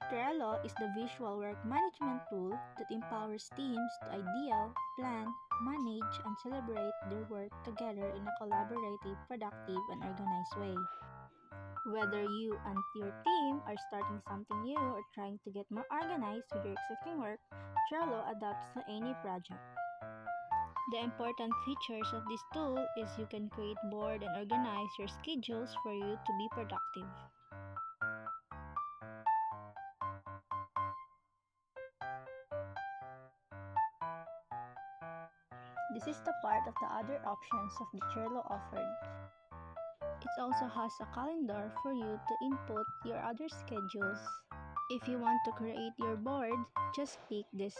Trello is the visual work management tool that empowers teams to idea, plan, manage, and celebrate their work together in a collaborative, productive, and organized way. Whether you and your team are starting something new or trying to get more organized with your existing work, Trello adapts to any project. The important features of this tool is you can create board and organize your schedules for you to be productive. This is the part of the other options of the Trello offered. It also has a calendar for you to input your other schedules. If you want to create your board, just click this.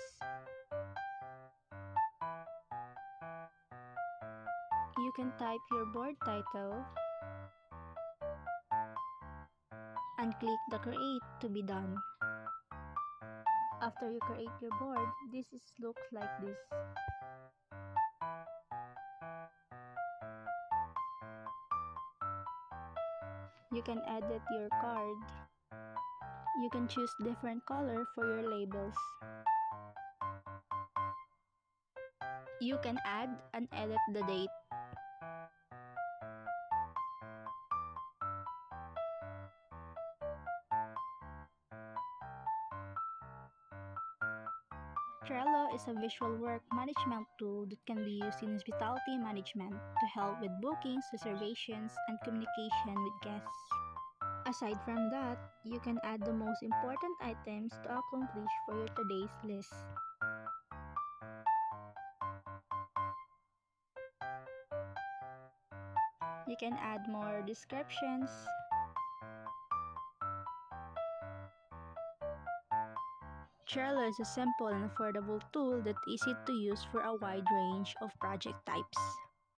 You can type your board title and click the create to be done. After you create your board, looks like this. You can edit your card. You can choose different color for your labels. You can add and edit the date. Trello is a visual work management tool that can be used in hospitality management to help with bookings, reservations, and communication with guests. Aside from that, you can add the most important items to accomplish for your today's list. You can add more descriptions. Trello is a simple and affordable tool that's easy to use for a wide range of project types.